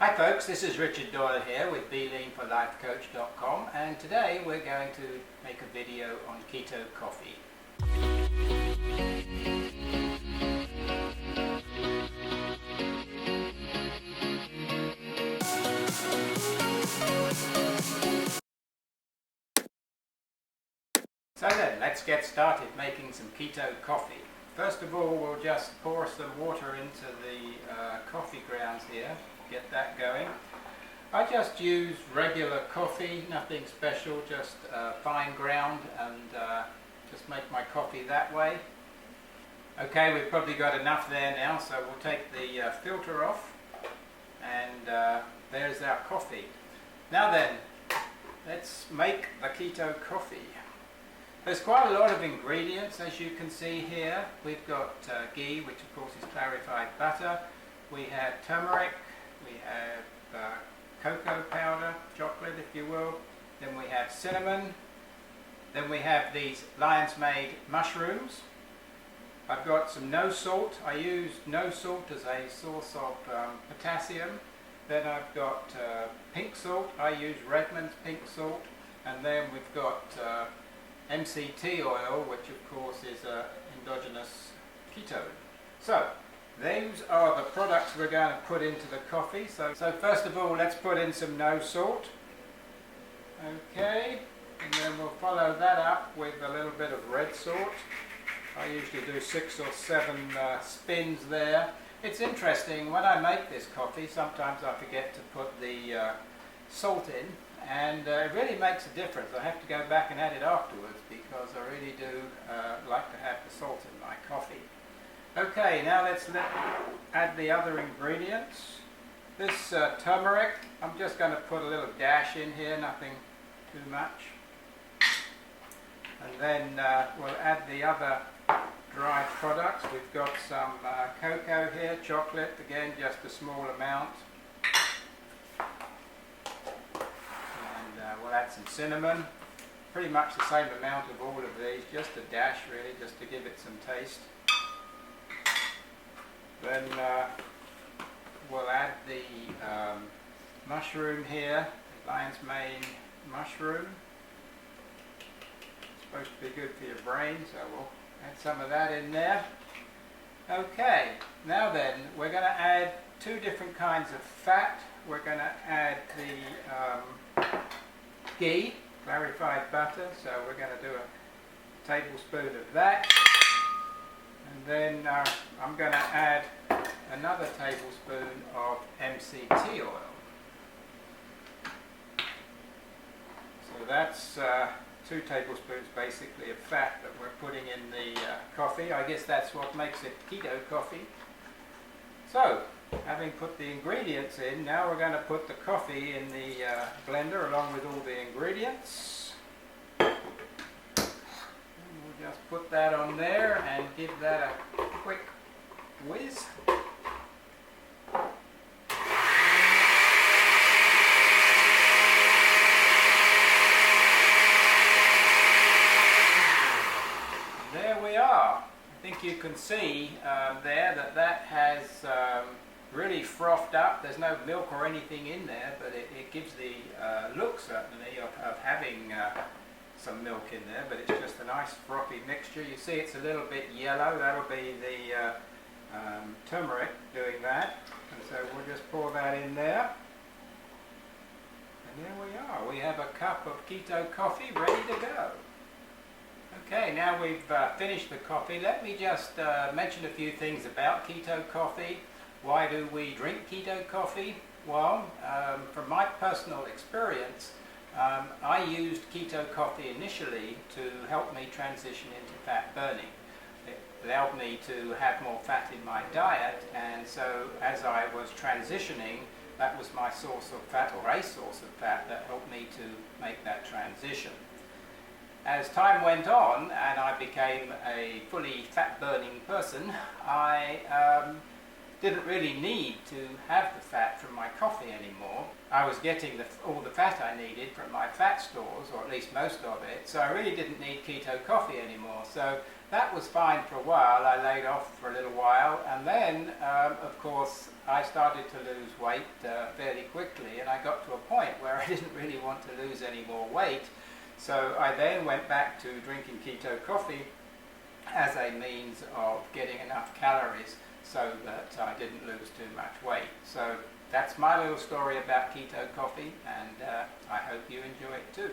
Hi folks, this is Richard Doyle here with BeLeanForLifeCoach.com, and today we're going to make a video on Keto Coffee. So then, let's get started making some keto coffee. First of all, we'll just pour some water into the coffee grounds here, get that going. I just use regular coffee, nothing special, just fine ground, and just make my coffee that way. Okay, we've probably got enough there now, so we'll take the filter off, and there's our coffee. Now then, let's make the keto coffee. There's quite a lot of ingredients, as you can see here. We've got ghee, which of course is clarified butter. We have turmeric, we have cocoa powder, chocolate if you will. Then we have cinnamon. Then we have these lion's mane mushrooms. I've got some no salt. I use no salt as a source of potassium. Then I've got pink salt. I use Redmond's pink salt. And then we've got MCT oil, which of course is an endogenous ketone. So those are the products we're going to put into the coffee. So first of all, let's put in some no salt. Okay, and then we'll follow that up with a little bit of red salt. I usually do 6 or 7 spins there. It's interesting, when I make this coffee, sometimes I forget to put the salt in. And it really makes a difference. I have to go back and add it afterwards because I really do like to have the salt in my coffee. Okay, now let's add the other ingredients. This turmeric, I'm just going to put a little dash in here, nothing too much. And then we'll add the other dried products. We've got some cocoa here, chocolate, again just a small amount. We'll add some cinnamon, pretty much the same amount of all of these, just a dash really, just to give it some taste. Then we'll add the mushroom here, the lion's mane mushroom. It's supposed to be good for your brain, so we'll add some of that in there. Okay, now then, we're going to add 2 different kinds of fat. We're going to add the ghee, clarified butter, so we're going to do a tablespoon of that, and then I'm going to add another tablespoon of MCT oil. So that's 2 tablespoons basically of fat that we're putting in the coffee. I guess that's what makes it keto coffee. So, having put the ingredients in, now we're going to put the coffee in the blender along with all the ingredients. And we'll just put that on there and give that a quick whiz. There we are. I think you can see there that has really frothed up. There's no milk or anything in there, but it gives the look certainly of having some milk in there, but it's just a nice frothy mixture. You see it's a little bit yellow. That'll be the turmeric doing that, and so we'll just pour that in there, and there we are. We have a cup of keto coffee ready to go. Okay, now we've finished the coffee. Let me just mention a few things about keto coffee. Why do we drink keto coffee? Well, from my personal experience, I used keto coffee initially to help me transition into fat burning. It allowed me to have more fat in my diet, and so as I was transitioning, that was my source of fat, or a source of fat, that helped me to make that transition. As time went on and I became a fully fat-burning person, I didn't really need to have the fat from my coffee anymore. I was getting all the fat I needed from my fat stores, or at least most of it, so I really didn't need keto coffee anymore. So that was fine for a while. I laid off for a little while, and then, of course, I started to lose weight fairly quickly, and I got to a point where I didn't really want to lose any more weight. So I then went back to drinking keto coffee as a means of getting enough calories so that I didn't lose too much weight. So that's my little story about keto coffee, and I hope you enjoy it too.